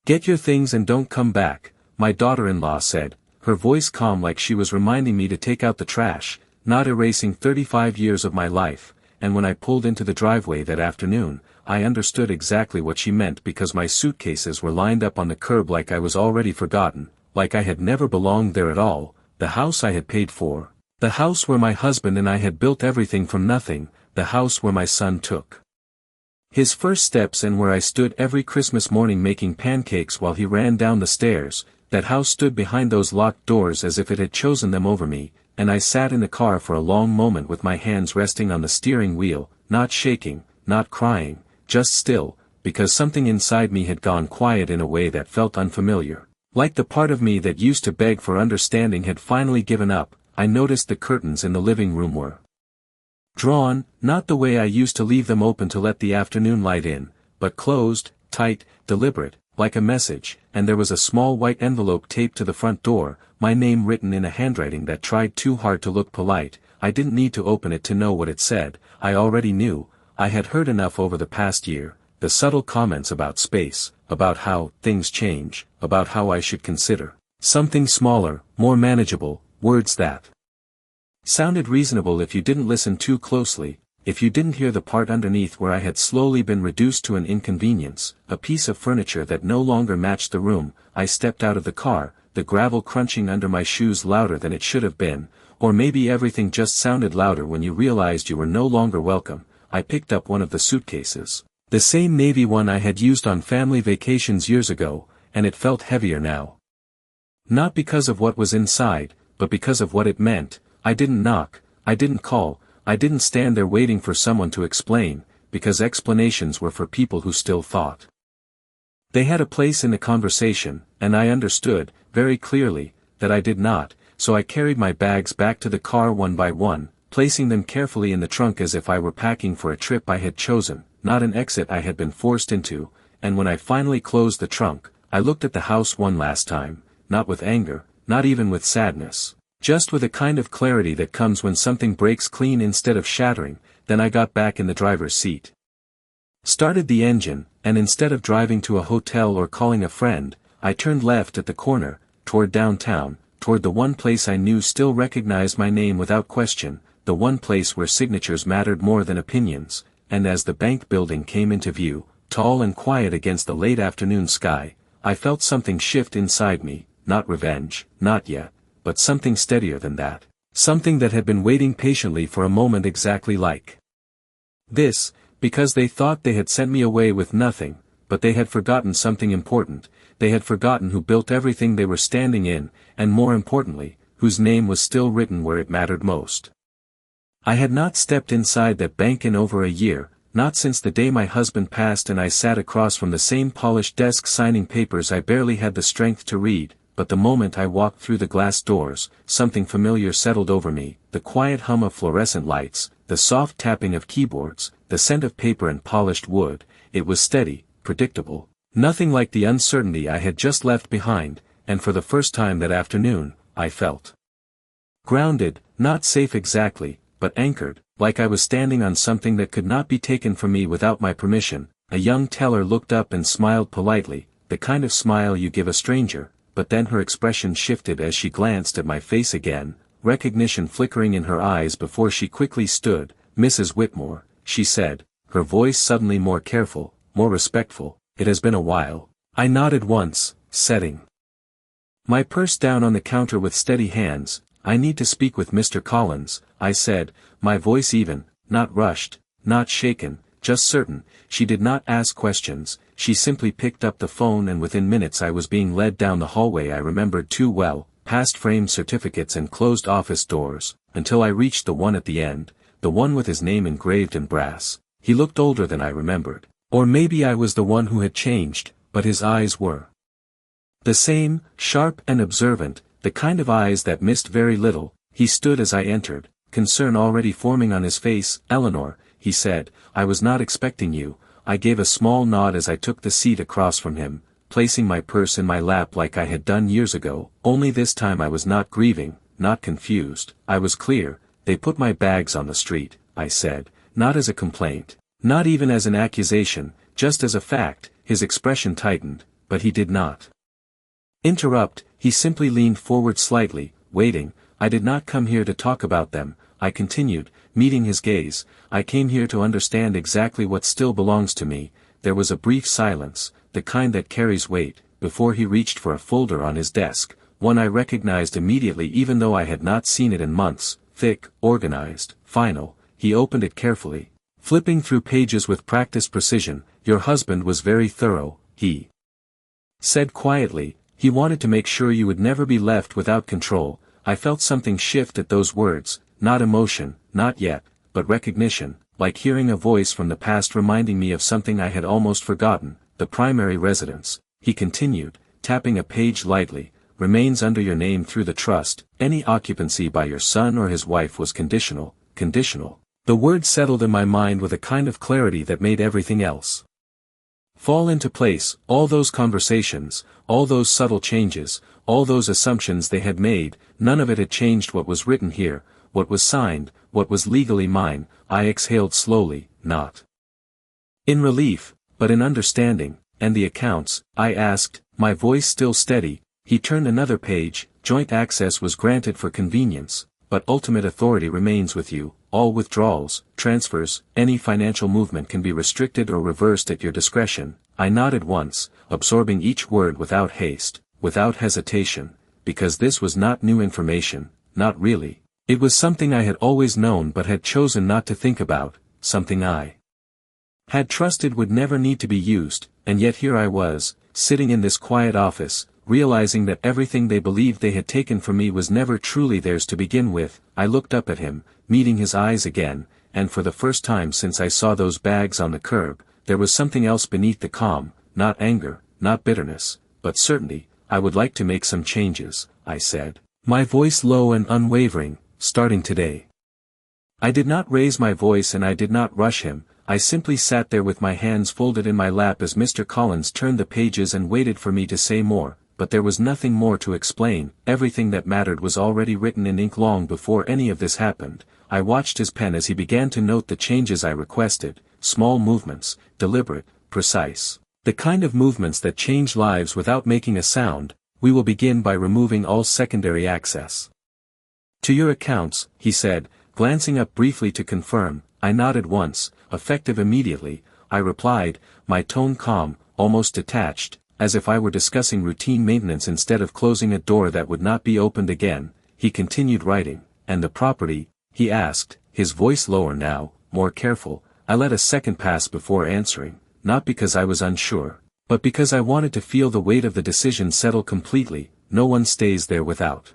"Get your things and don't come back," my daughter-in-law said, her voice calm like she was reminding me to take out the trash, not erasing 35 years of my life. And when I pulled into the driveway that afternoon, I understood exactly what she meant because my suitcases were lined up on the curb like I was already forgotten, like I had never belonged there at all, the house I had paid for, the house where my husband and I had built everything from nothing, the house where my son took his first steps and where I stood every Christmas morning making pancakes while he ran down the stairs. That house stood behind those locked doors as if it had chosen them over me, and I sat in the car for a long moment with my hands resting on the steering wheel, not shaking, not crying, just still, because something inside me had gone quiet in a way that felt unfamiliar. Like the part of me that used to beg for understanding had finally given up. I noticed the curtains in the living room were drawn, not the way I used to leave them open to let the afternoon light in, but closed, tight, deliberate, like a message, and there was a small white envelope taped to the front door, my name written in a handwriting that tried too hard to look polite. I didn't need to open it to know what it said. I already knew. I had heard enough over the past year, the subtle comments about space, about how things change, about how I should consider something smaller, more manageable, words that sounded reasonable if you didn't listen too closely, if you didn't hear the part underneath where I had slowly been reduced to an inconvenience, a piece of furniture that no longer matched the room. I stepped out of the car, the gravel crunching under my shoes louder than it should have been, or maybe everything just sounded louder when you realized you were no longer welcome. I picked up one of the suitcases, the same navy one I had used on family vacations years ago, and it felt heavier now. Not because of what was inside, but because of what it meant. I didn't knock, I didn't call, I didn't stand there waiting for someone to explain, because explanations were for people who still thought they had a place in the conversation, and I understood, very clearly, that I did not, so I carried my bags back to the car one by one, placing them carefully in the trunk as if I were packing for a trip I had chosen, not an exit I had been forced into. And when I finally closed the trunk, I looked at the house one last time, not with anger, not even with sadness. Just with a kind of clarity that comes when something breaks clean instead of shattering. Then I got back in the driver's seat, started the engine, and instead of driving to a hotel or calling a friend, I turned left at the corner, toward downtown, toward the one place I knew still recognized my name without question, the one place where signatures mattered more than opinions. And as the bank building came into view, tall and quiet against the late afternoon sky, I felt something shift inside me, not revenge, not yet, but something steadier than that. Something that had been waiting patiently for a moment exactly like this, because they thought they had sent me away with nothing, but they had forgotten something important. They had forgotten who built everything they were standing in, and more importantly, whose name was still written where it mattered most. I had not stepped inside that bank in over a year, not since the day my husband passed and I sat across from the same polished desk signing papers I barely had the strength to read. But the moment I walked through the glass doors, something familiar settled over me, the quiet hum of fluorescent lights, the soft tapping of keyboards, the scent of paper and polished wood. It was steady, predictable, nothing like the uncertainty I had just left behind, and for the first time that afternoon, I felt grounded, not safe exactly, but anchored, like I was standing on something that could not be taken from me without my permission. A young teller looked up and smiled politely, the kind of smile you give a stranger. But then her expression shifted as she glanced at my face again, recognition flickering in her eyes before she quickly stood. "Mrs. Whitmore," she said, her voice suddenly more careful, more respectful. "It has been a while." I nodded once, setting my purse down on the counter with steady hands. "I need to speak with Mr. Collins," I said, my voice even, not rushed, not shaken, just certain. She did not ask questions. She simply picked up the phone and within minutes I was being led down the hallway I remembered too well, past framed certificates and closed office doors, until I reached the one at the end, the one with his name engraved in brass. He looked older than I remembered. Or maybe I was the one who had changed, but his eyes were the same, sharp and observant, the kind of eyes that missed very little. He stood as I entered, concern already forming on his face. "Eleanor," he said, "I was not expecting you." I gave a small nod as I took the seat across from him, placing my purse in my lap like I had done years ago, only this time I was not grieving, not confused. I was clear. "They put my bags on the street," I said, not as a complaint, not even as an accusation, just as a fact. His expression tightened. but he did not interrupt. He simply leaned forward slightly, waiting. I did not come here to talk about them, I continued, meeting his gaze. I came here to understand exactly what still belongs to me. There was a brief silence, the kind that carries weight, before he reached for a folder on his desk, one I recognized immediately even though I had not seen it in months, thick, organized, final. He opened it carefully, flipping through pages with practiced precision. Your husband was very thorough, he said quietly. He wanted to make sure you would never be left without control. I felt something shift at those words, not emotion, not yet, but recognition, like hearing a voice from the past reminding me of something I had almost forgotten. The primary residence, he continued, tapping a page lightly, remains under your name through the trust. Any occupancy by your son or his wife was conditional. Conditional. The word settled in my mind with a kind of clarity that made everything else fall into place. All those conversations, all those subtle changes, all those assumptions they had made, none of it had changed what was written here, what was signed, what was legally mine. I exhaled slowly, not in relief, but in understanding. And the accounts, I asked, my voice still steady. He turned another page. Joint access was granted for convenience, but ultimate authority remains with you. All withdrawals, transfers, any financial movement can be restricted or reversed at your discretion. I nodded once, absorbing each word without haste, without hesitation, because this was not new information, not really. It was something I had always known but had chosen not to think about, something I had trusted would never need to be used, and yet here I was, sitting in this quiet office, realizing that everything they believed they had taken from me was never truly theirs to begin with. I looked up at him, meeting his eyes again, and for the first time since I saw those bags on the curb, there was something else beneath the calm, not anger, not bitterness, but certainty. I would like to make some changes, I said, my voice low and unwavering, starting today. I did not raise my voice and I did not rush him. I simply sat there with my hands folded in my lap as Mr. Collins turned the pages and waited for me to say more, but there was nothing more to explain. Everything that mattered was already written in ink long before any of this happened. I watched his pen as he began to note the changes I requested, small movements, deliberate, precise, the kind of movements that change lives without making a sound. We will begin by removing all secondary access to your accounts, he said, glancing up briefly to confirm. I nodded once, effective immediately. I replied, my tone calm, almost detached, as if I were discussing routine maintenance instead of closing a door that would not be opened again. He continued writing. And the property? He asked, his voice lower now, more careful. I let a second pass before answering, not because I was unsure, but because I wanted to feel the weight of the decision settle completely. No one stays there without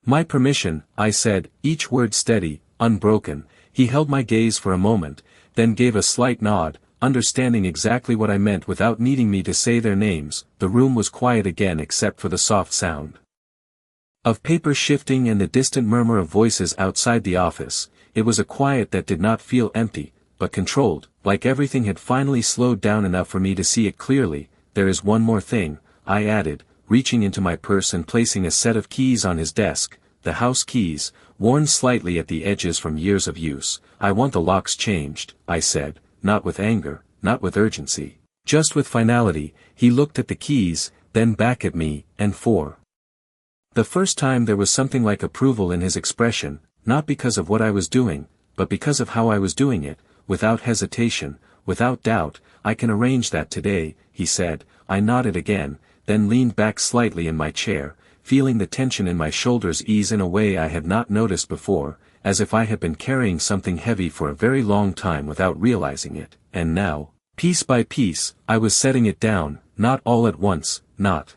my permission, I said, each word steady, unbroken. He held my gaze for a moment, then gave a slight nod, understanding exactly what I meant without needing me to say their names. The room was quiet again except for the soft sound of paper shifting and the distant murmur of voices outside the office. It was a quiet that did not feel empty, but controlled, like everything had finally slowed down enough for me to see it clearly. There is one more thing, I added, reaching into my purse and placing a set of keys on his desk, the house keys, worn slightly at the edges from years of use. I want the locks changed, I said, not with anger, not with urgency, just with finality. He looked at the keys, then back at me, and for the first time there was something like approval in his expression, not because of what I was doing, but because of how I was doing it, without hesitation, without doubt. I can arrange that today, he said. I nodded again, then leaned back slightly in my chair, feeling the tension in my shoulders ease in a way I had not noticed before, as if I had been carrying something heavy for a very long time without realizing it. And now, piece by piece, I was setting it down, not all at once, not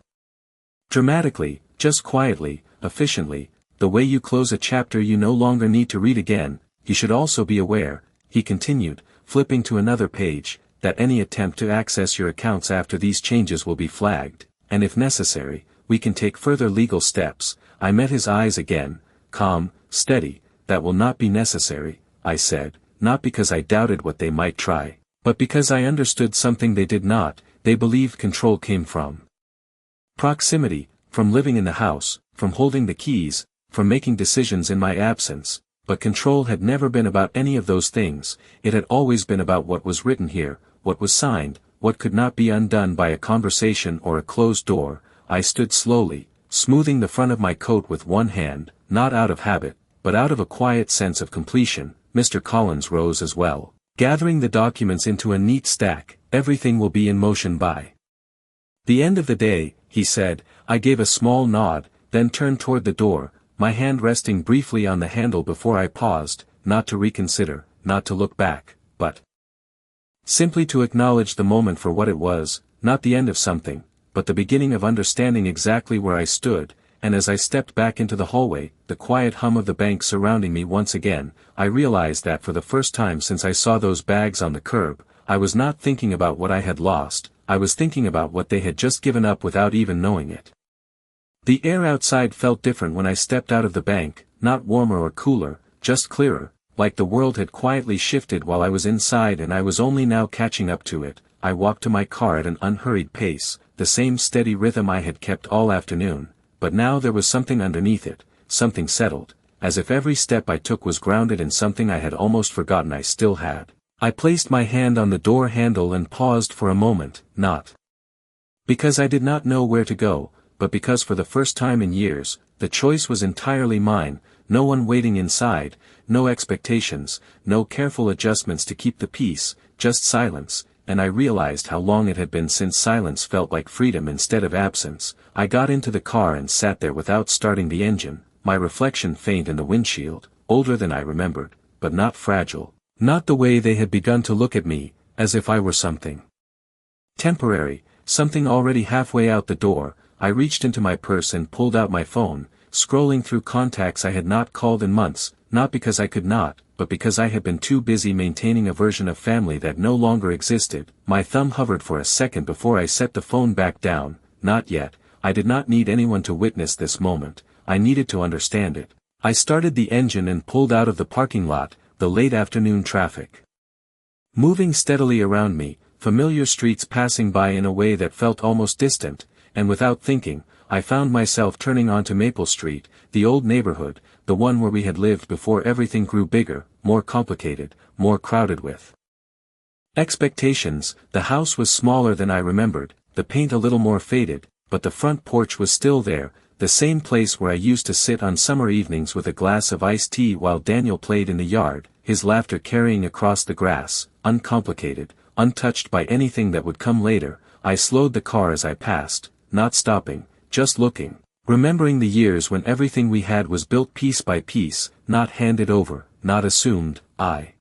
dramatically, just quietly, efficiently, the way you close a chapter you no longer need to read again. You should also be aware, he continued, flipping to another page, that any attempt to access your accounts after these changes will be flagged, and if necessary, we can take further legal steps. I met his eyes again, calm, steady. That will not be necessary, I said, not because I doubted what they might try, but because I understood something they did not. They believed control came from proximity, from living in the house, from holding the keys, from making decisions in my absence. But control had never been about any of those things. It had always been about what was written here, what was signed, what could not be undone by a conversation or a closed door. I stood slowly, smoothing the front of my coat with one hand, not out of habit, but out of a quiet sense of completion. Mr. Collins rose as well, gathering the documents into a neat stack. Everything will be in motion by the end of the day, he said. I gave a small nod, then turned toward the door, my hand resting briefly on the handle before I paused, not to reconsider, not to look back, but simply to acknowledge the moment for what it was, not the end of something, but the beginning of understanding exactly where I stood. And as I stepped back into the hallway, the quiet hum of the bank surrounding me once again, I realized that for the first time since I saw those bags on the curb, I was not thinking about what I had lost, I was thinking about what they had just given up without even knowing it. The air outside felt different when I stepped out of the bank, not warmer or cooler, just clearer, like the world had quietly shifted while I was inside and I was only now catching up to it. I walked to my car at an unhurried pace, the same steady rhythm I had kept all afternoon, but now there was something underneath it, something settled, as if every step I took was grounded in something I had almost forgotten I still had. I placed my hand on the door handle and paused for a moment, not because I did not know where to go, but because for the first time in years, the choice was entirely mine, no one waiting inside, no expectations, no careful adjustments to keep the peace, just silence. And I realized how long it had been since silence felt like freedom instead of absence. I got into the car and sat there without starting the engine, my reflection faint in the windshield, older than I remembered, but not fragile, not the way they had begun to look at me, as if I were something temporary, something already halfway out the door. I reached into my purse and pulled out my phone, scrolling through contacts I had not called in months, not because I could not, but because I had been too busy maintaining a version of family that no longer existed. My thumb hovered for a second before I set the phone back down. Not yet. I did not need anyone to witness this moment, I needed to understand it. I started the engine and pulled out of the parking lot, the late afternoon traffic moving steadily around me, familiar streets passing by in a way that felt almost distant, and without thinking, I found myself turning onto Maple Street, the old neighborhood, the one where we had lived before everything grew bigger, more complicated, more crowded with expectations. The house was smaller than I remembered, the paint a little more faded, but the front porch was still there, the same place where I used to sit on summer evenings with a glass of iced tea while Daniel played in the yard, his laughter carrying across the grass, uncomplicated, untouched by anything that would come later. I slowed the car as I passed, not stopping, just looking, remembering the years when everything we had was built piece by piece, not handed over, not assumed. I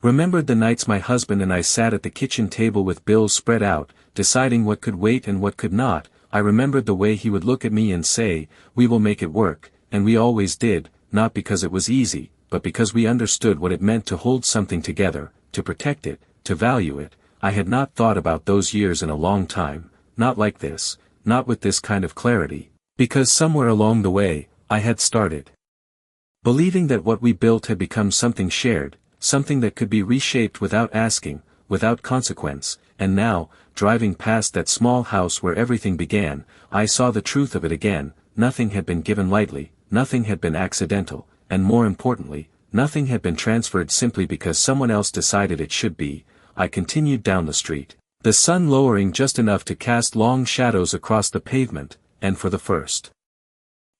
remembered the nights my husband and I sat at the kitchen table with bills spread out, deciding what could wait and what could not. I remembered the way he would look at me and say, "We will make it work," and we always did, not because it was easy, but because we understood what it meant to hold something together, to protect it, to value it. I had not thought about those years in a long time, not like this, not with this kind of clarity, because somewhere along the way, I had started believing that what we built had become something shared, something that could be reshaped without asking, without consequence. And now, driving past that small house where everything began, I saw the truth of it again. Nothing had been given lightly, nothing had been accidental, and more importantly, nothing had been transferred simply because someone else decided it should be. I continued down the street, the sun lowering just enough to cast long shadows across the pavement, and for the first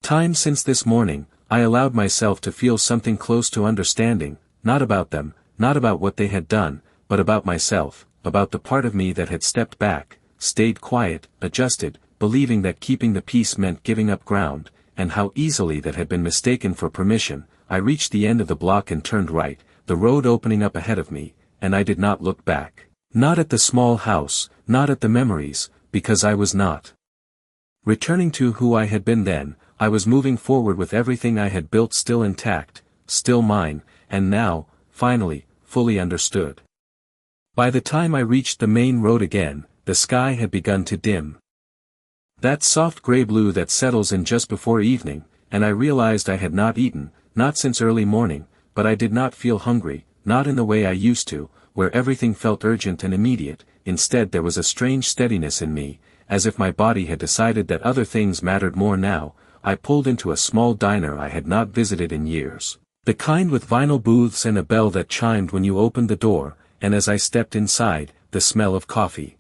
time since this morning, I allowed myself to feel something close to understanding, not about them, not about what they had done, but about myself, about the part of me that had stepped back, stayed quiet, adjusted, believing that keeping the peace meant giving up ground, and how easily that had been mistaken for permission. I reached the end of the block and turned right, the road opening up ahead of me, and I did not look back. Not at the small house, not at the memories, because I was not returning to who I had been then. I was moving forward with everything I had built still intact, still mine, and now, finally, fully understood. By the time I reached the main road again, the sky had begun to dim. That soft gray blue that settles in just before evening, and I realized I had not eaten, not since early morning, but I did not feel hungry, not in the way I used to, where everything felt urgent and immediate. Instead there was a strange steadiness in me, as if my body had decided that other things mattered more now. I pulled into a small diner I had not visited in years, the kind with vinyl booths and a bell that chimed when you opened the door, and as I stepped inside, the smell of coffee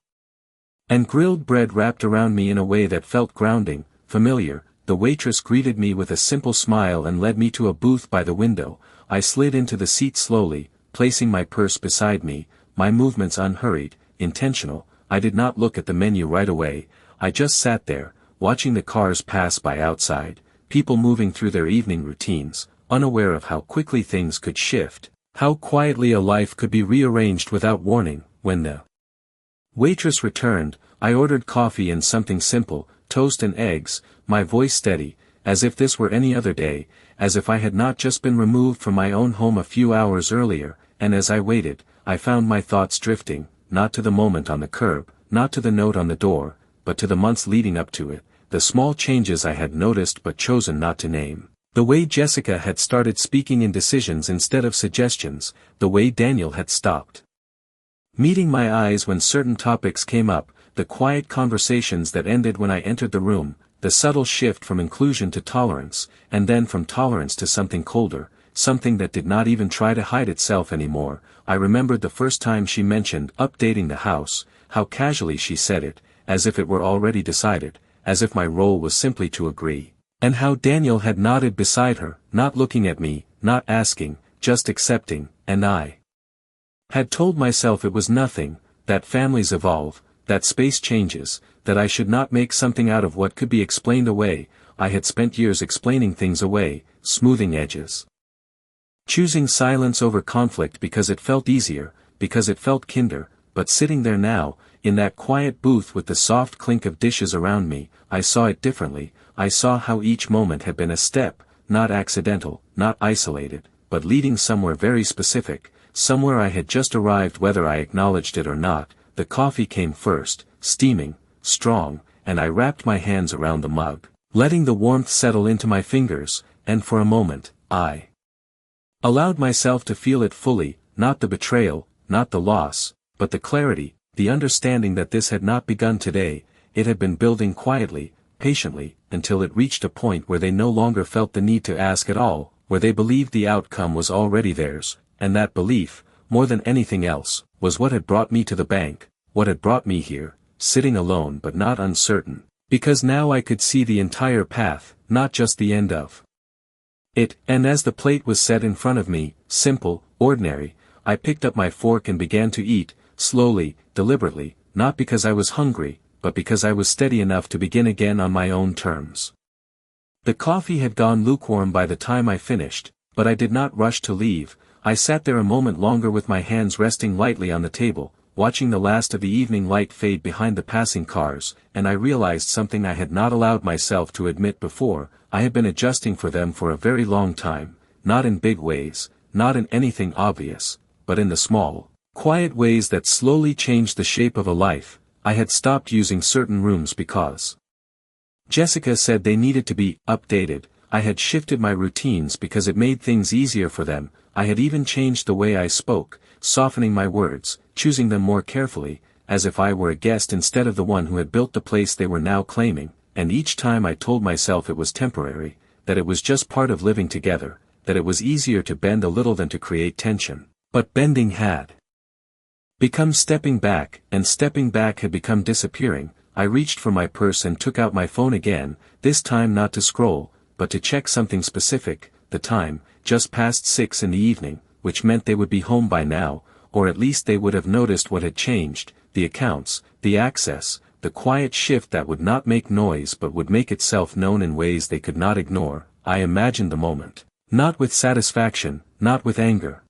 and grilled bread wrapped around me in a way that felt grounding, familiar. The waitress greeted me with a simple smile and led me to a booth by the window. I slid into the seat slowly, placing my purse beside me, my movements unhurried, intentional. I did not look at the menu right away. I just sat there, watching the cars pass by outside, people moving through their evening routines, unaware of how quickly things could shift, how quietly a life could be rearranged without warning. When the waitress returned, I ordered coffee and something simple, toast and eggs, my voice steady, as if this were any other day, as if I had not just been removed from my own home a few hours earlier. And as I waited, I found my thoughts drifting, not to the moment on the curb, not to the note on the door, but to the months leading up to it, the small changes I had noticed but chosen not to name. The way Jessica had started speaking in decisions instead of suggestions, the way Daniel had stopped meeting my eyes when certain topics came up, the quiet conversations that ended when I entered the room, the subtle shift from inclusion to tolerance, and then from tolerance to something colder, something that did not even try to hide itself anymore. I remembered the first time she mentioned updating the house, how casually she said it, as if it were already decided, as if my role was simply to agree. And how Daniel had nodded beside her, not looking at me, not asking, just accepting, and I had told myself it was nothing, that families evolve, that space changes, that I should not make something out of what could be explained away. I had spent years explaining things away, smoothing edges, choosing silence over conflict because it felt easier, because it felt kinder. But sitting there now, in that quiet booth with the soft clink of dishes around me, I saw it differently. I saw how each moment had been a step, not accidental, not isolated, but leading somewhere very specific, somewhere I had just arrived whether I acknowledged it or not. The coffee came first, steaming, strong, and I wrapped my hands around the mug, letting the warmth settle into my fingers, and for a moment, I allowed myself to feel it fully, not the betrayal, not the loss, but the clarity, the understanding that this had not begun today. It had been building quietly, patiently, until it reached a point where they no longer felt the need to ask at all, where they believed the outcome was already theirs, and that belief, more than anything else, was what had brought me to the bank, what had brought me here, sitting alone but not uncertain, because now I could see the entire path, not just the end of it. And as the plate was set in front of me, simple, ordinary, I picked up my fork and began to eat, slowly, deliberately, not because I was hungry, but because I was steady enough to begin again on my own terms. The coffee had gone lukewarm by the time I finished, but I did not rush to leave. I sat there a moment longer with my hands resting lightly on the table, watching the last of the evening light fade behind the passing cars, and I realized something I had not allowed myself to admit before. I had been adjusting for them for a very long time, not in big ways, not in anything obvious, but in the small, quiet ways that slowly changed the shape of a life. I had stopped using certain rooms because Jessica said they needed to be updated. I had shifted my routines because it made things easier for them. I had even changed the way I spoke, softening my words, choosing them more carefully, as if I were a guest instead of the one who had built the place they were now claiming. And each time I told myself it was temporary, that it was just part of living together, that it was easier to bend a little than to create tension. But bending had become stepping back, and stepping back had become disappearing. I reached for my purse and took out my phone again, this time not to scroll, but to check something specific. The time, just past 6 in the evening, which meant they would be home by now, or at least they would have noticed what had changed, the accounts, the access, the quiet shift that would not make noise but would make itself known in ways they could not ignore. I imagined the moment, not with satisfaction, not with anger,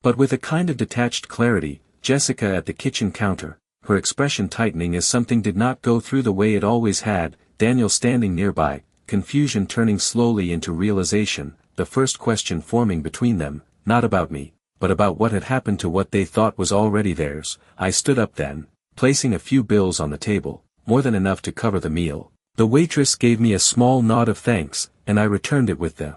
but with a kind of detached clarity. Jessica at the kitchen counter, her expression tightening as something did not go through the way it always had, Daniel standing nearby, confusion turning slowly into realization, the first question forming between them, not about me, but about what had happened to what they thought was already theirs. I stood up then, placing a few bills on the table, more than enough to cover the meal. The waitress gave me a small nod of thanks, and I returned it with the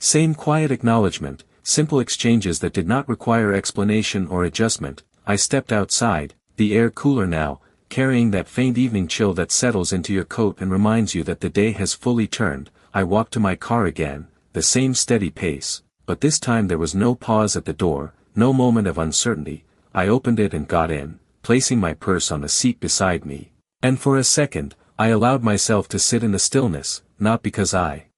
same quiet acknowledgement, simple exchanges that did not require explanation or adjustment. I stepped outside, the air cooler now, carrying that faint evening chill that settles into your coat and reminds you that the day has fully turned. I walked to my car again, the same steady pace, but this time there was no pause at the door, no moment of uncertainty. I opened it and got in, placing my purse on the seat beside me. And for a second, I allowed myself to sit in the stillness, not because I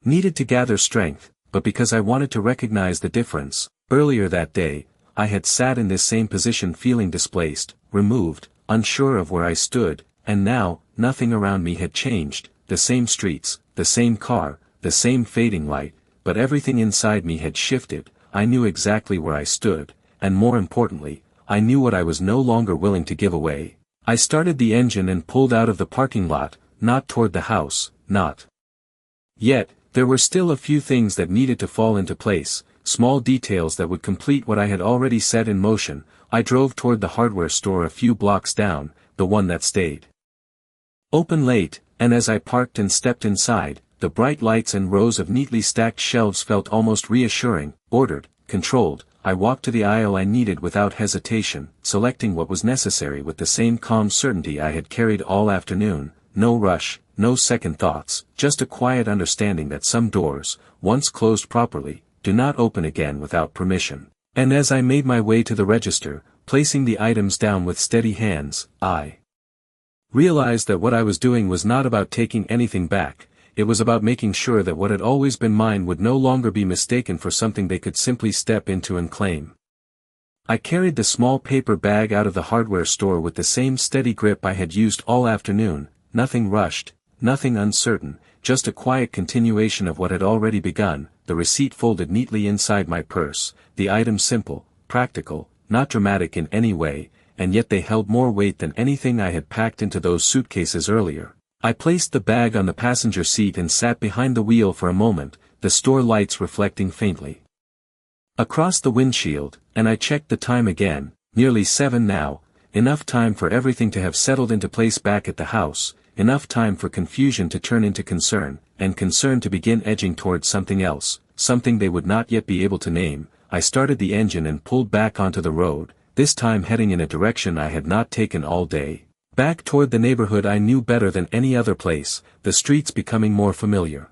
needed to gather strength, but because I wanted to recognize the difference. Earlier that day, I had sat in this same position feeling displaced, removed, unsure of where I stood, and now, nothing around me had changed, the same streets, the same car, the same fading light, but everything inside me had shifted. I knew exactly where I stood, and more importantly, I knew what I was no longer willing to give away. I started the engine and pulled out of the parking lot, not toward the house, not yet. There were still a few things that needed to fall into place, small details that would complete what I had already set in motion. I drove toward the hardware store a few blocks down, the one that stayed open late, and as I parked and stepped inside, the bright lights and rows of neatly stacked shelves felt almost reassuring. Ordered, controlled, I walked to the aisle I needed without hesitation, selecting what was necessary with the same calm certainty I had carried all afternoon. No rush, no second thoughts, just a quiet understanding that some doors, once closed properly, do not open again without permission. And as I made my way to the register, placing the items down with steady hands, I realized that what I was doing was not about taking anything back. It was about making sure that what had always been mine would no longer be mistaken for something they could simply step into and claim. I carried the small paper bag out of the hardware store with the same steady grip I had used all afternoon, nothing rushed, nothing uncertain, just a quiet continuation of what had already begun. The receipt folded neatly inside my purse, the items simple, practical, not dramatic in any way, and yet they held more weight than anything I had packed into those suitcases earlier. I placed the bag on the passenger seat and sat behind the wheel for a moment, the store lights reflecting faintly across the windshield, and I checked the time again. Nearly 7 now, enough time for everything to have settled into place back at the house, enough time for confusion to turn into concern, and concern to begin edging towards something else, something they would not yet be able to name. I started the engine and pulled back onto the road, this time heading in a direction I had not taken all day. Back toward the neighborhood I knew better than any other place, the streets becoming more familiar.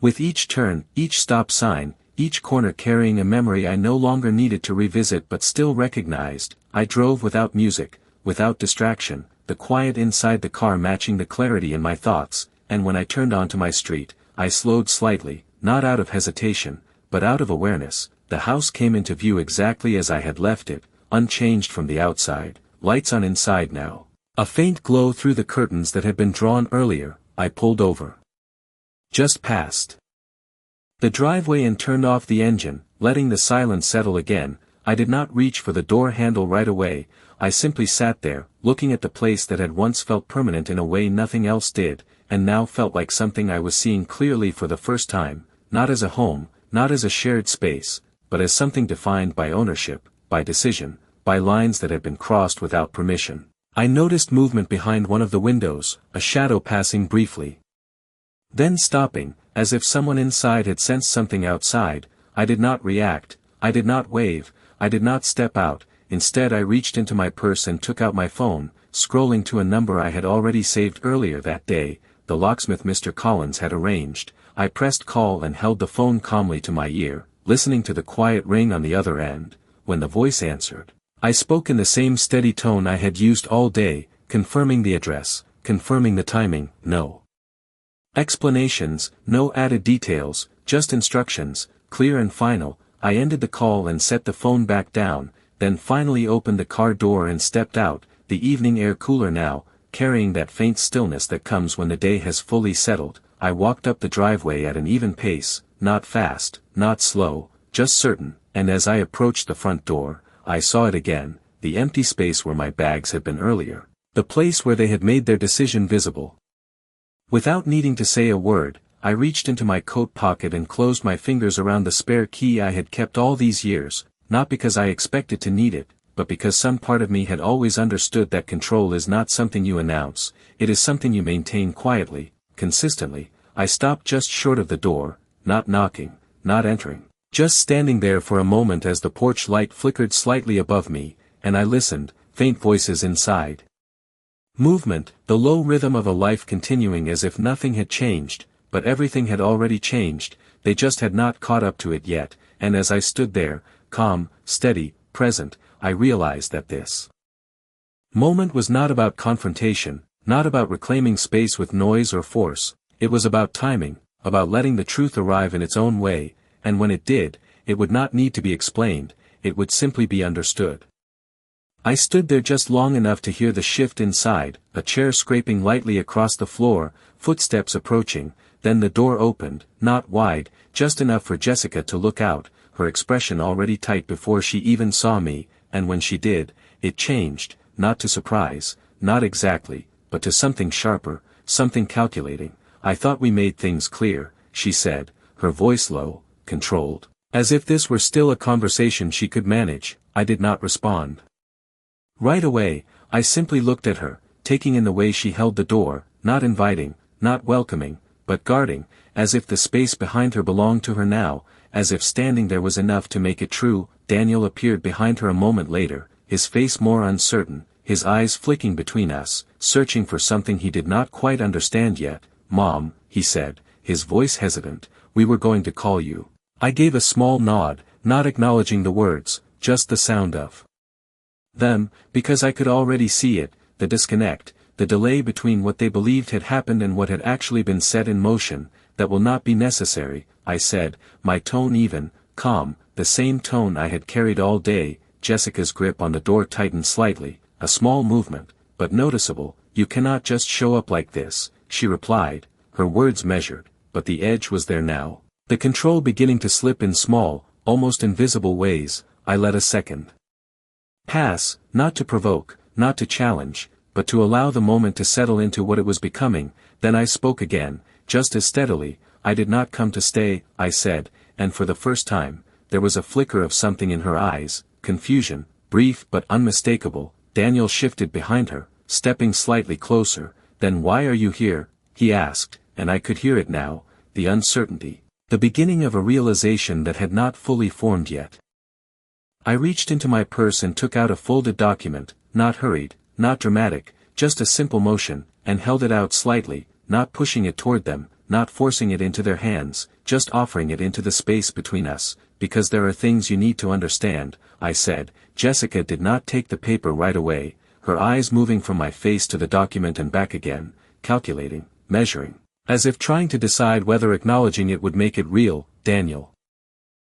With each turn, each stop sign, each corner carrying a memory I no longer needed to revisit but still recognized, I drove without music, without distraction, the quiet inside the car matching the clarity in my thoughts, and when I turned onto my street, I slowed slightly, not out of hesitation, but out of awareness. The house came into view exactly as I had left it, unchanged from the outside, lights on inside now. A faint glow through the curtains that had been drawn earlier. I pulled over just past the driveway and turned off the engine, letting the silence settle again. I did not reach for the door handle right away. I simply sat there, looking at the place that had once felt permanent in a way nothing else did, and now felt like something I was seeing clearly for the first time, not as a home, not as a shared space, but as something defined by ownership, by decision, by lines that had been crossed without permission. I noticed movement behind one of the windows, a shadow passing briefly, then stopping, as if someone inside had sensed something outside. I did not react, I did not wave, I did not step out. Instead I reached into my purse and took out my phone, scrolling to a number I had already saved earlier that day. The locksmith Mr. Collins had arranged. I pressed call and held the phone calmly to my ear, listening to the quiet ring on the other end. When the voice answered, I spoke in the same steady tone I had used all day, confirming the address, confirming the timing. No explanations, no added details, just instructions, clear and final. I ended the call and set the phone back down, then finally opened the car door and stepped out, the evening air cooler now, carrying that faint stillness that comes when the day has fully settled. I walked up the driveway at an even pace, not fast, not slow, just certain, and as I approached the front door, I saw it again, the empty space where my bags had been earlier, the place where they had made their decision visible. Without needing to say a word, I reached into my coat pocket and closed my fingers around the spare key I had kept all these years, not because I expected to need it, but because some part of me had always understood that control is not something you announce, it is something you maintain quietly, consistently. I stopped just short of the door, not knocking, not entering, just standing there for a moment as the porch light flickered slightly above me, and I listened. Faint voices inside. Movement, the low rhythm of a life continuing as if nothing had changed, but everything had already changed, they just had not caught up to it yet. And as I stood there, calm, steady, present, I realized that this moment was not about confrontation, not about reclaiming space with noise or force. It was about timing, about letting the truth arrive in its own way, and when it did, it would not need to be explained, it would simply be understood. I stood there just long enough to hear the shift inside, a chair scraping lightly across the floor, footsteps approaching, then the door opened, not wide, just enough for Jessica to look out, her expression already tight before she even saw me, and when she did, it changed, not to surprise, not exactly, but to something sharper, something calculating. "I thought we made things clear," she said, her voice low, controlled. As if this were still a conversation she could manage, I did not respond. Right away, I simply looked at her, taking in the way she held the door, not inviting, not welcoming, but guarding, as if the space behind her belonged to her now, as if standing there was enough to make it true. Daniel appeared behind her a moment later, his face more uncertain, his eyes flicking between us, searching for something he did not quite understand yet. "Mom," he said, his voice hesitant, "we were going to call you." I gave a small nod, not acknowledging the words, just the sound of them, because I could already see it, the disconnect, the delay between what they believed had happened and what had actually been set in motion. "That will not be necessary," I said, my tone even, calm, the same tone I had carried all day. Jessica's grip on the door tightened slightly, a small movement, but noticeable. "You cannot just show up like this," she replied, her words measured, but the edge was there now, the control beginning to slip in small, almost invisible ways. I let a second pass, not to provoke, not to challenge, but to allow the moment to settle into what it was becoming. Then I spoke again, just as steadily. "I did not come to stay," I said, and for the first time, there was a flicker of something in her eyes, confusion, brief but unmistakable. Daniel shifted behind her, stepping slightly closer. "Then why are you here?" he asked, and I could hear it now, the uncertainty, the beginning of a realization that had not fully formed yet. I reached into my purse and took out a folded document, not hurried, not dramatic, just a simple motion, and held it out slightly, not pushing it toward them, not forcing it into their hands, just offering it into the space between us. "Because there are things you need to understand," I said. Jessica did not take the paper right away, her eyes moving from my face to the document and back again, calculating, measuring, as if trying to decide whether acknowledging it would make it real. Daniel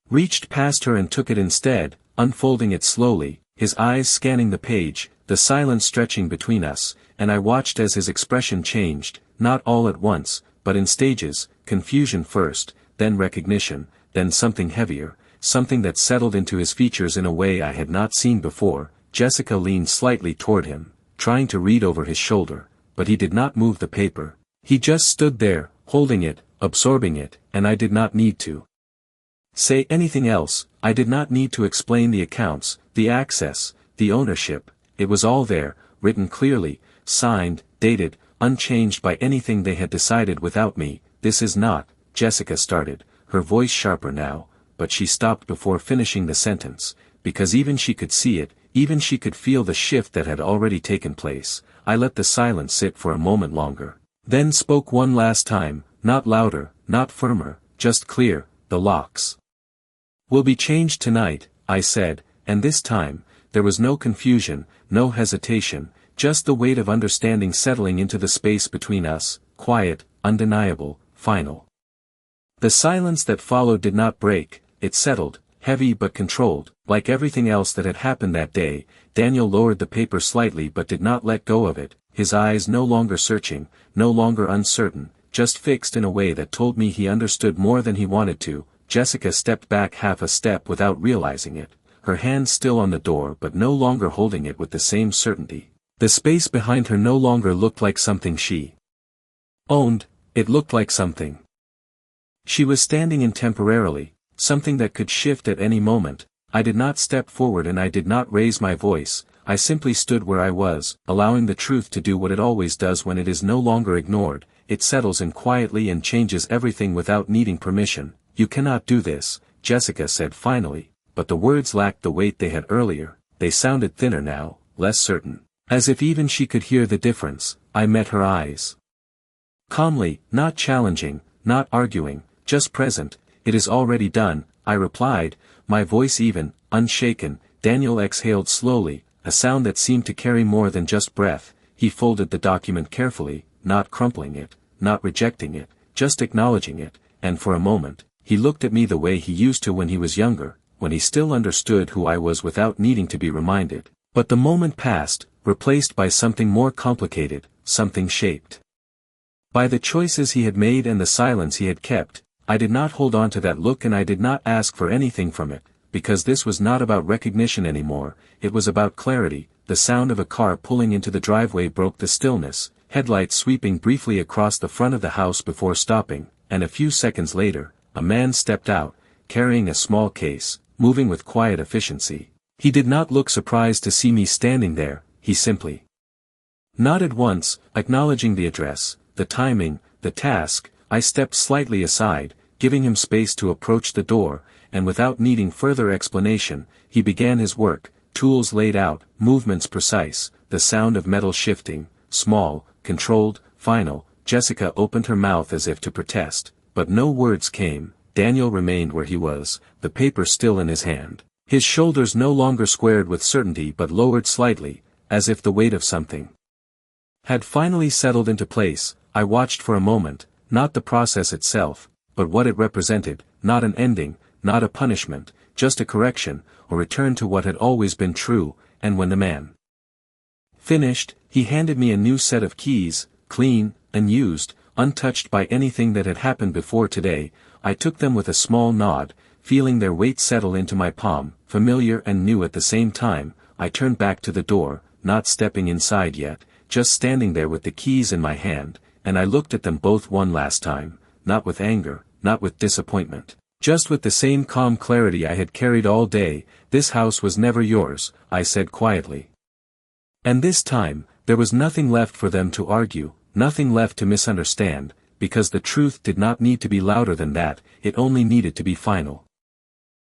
reached past her and took it instead, unfolding it slowly, his eyes scanning the page, the silence stretching between us, and I watched as his expression changed, not all at once, but in stages, confusion first, then recognition, then something heavier, something that settled into his features in a way I had not seen before. Jessica leaned slightly toward him, trying to read over his shoulder, but he did not move the paper. He just stood there, holding it, absorbing it, and I did not need to say anything else. I did not need to explain the accounts, the access, the ownership. It was all there, written clearly, signed, dated, unchanged by anything they had decided without me. "This is not," Jessica started, her voice sharper now, but she stopped before finishing the sentence, because even she could see it, even she could feel the shift that had already taken place. I let the silence sit for a moment longer, then spoke one last time, not louder, not firmer, just clear. "The locks will be changed tonight," I said, and this time, there was no confusion, no hesitation, just the weight of understanding settling into the space between us, quiet, undeniable, final. The silence that followed did not break, it settled, heavy but controlled. Like everything else that had happened that day, Daniel lowered the paper slightly but did not let go of it, his eyes no longer searching, no longer uncertain, just fixed in a way that told me he understood more than he wanted to. Jessica stepped back half a step without realizing it, her hand still on the door but no longer holding it with the same certainty. The space behind her no longer looked like something she owned, it looked like something she was standing in temporarily, something that could shift at any moment. I did not step forward and I did not raise my voice, I simply stood where I was, allowing the truth to do what it always does when it is no longer ignored. It settles in quietly and changes everything without needing permission. "You cannot do this," Jessica said finally, but the words lacked the weight they had earlier. They sounded thinner now, less certain, as if even she could hear the difference. I met her eyes calmly, not challenging, not arguing, just present. "It is already done," I replied, my voice even, unshaken. Daniel exhaled slowly, a sound that seemed to carry more than just breath. He folded the document carefully, not crumpling it, not rejecting it, just acknowledging it, and for a moment, he looked at me the way he used to when he was younger, when he still understood who I was without needing to be reminded. But the moment passed, replaced by something more complicated, something shaped by the choices he had made and the silence he had kept. I did not hold on to that look, and I did not ask for anything from it, because this was not about recognition anymore, it was about clarity. The sound of a car pulling into the driveway broke the stillness, headlights sweeping briefly across the front of the house before stopping, and a few seconds later, a man stepped out, carrying a small case, moving with quiet efficiency. He did not look surprised to see me standing there, he simply nodded once, acknowledging the address, the timing, the task. I stepped slightly aside, giving him space to approach the door, and without needing further explanation, he began his work, tools laid out, movements precise, the sound of metal shifting, small, controlled, final. Jessica opened her mouth as if to protest, but no words came. Daniel remained where he was, the paper still in his hand. His shoulders no longer squared with certainty but lowered slightly, as if the weight of something had finally settled into place. I watched for a moment, not the process itself, but what it represented, not an ending, not a punishment, just a correction, or return to what had always been true. And when the man finished, he handed me a new set of keys, clean, unused, untouched by anything that had happened before today. I took them with a small nod, feeling their weight settle into my palm, familiar and new at the same time. I turned back to the door, not stepping inside yet, just standing there with the keys in my hand, and I looked at them both one last time, not with anger, not with disappointment, just with the same calm clarity I had carried all day. "This house was never yours," I said quietly. And this time, there was nothing left for them to argue, nothing left to misunderstand, because the truth did not need to be louder than that, it only needed to be final.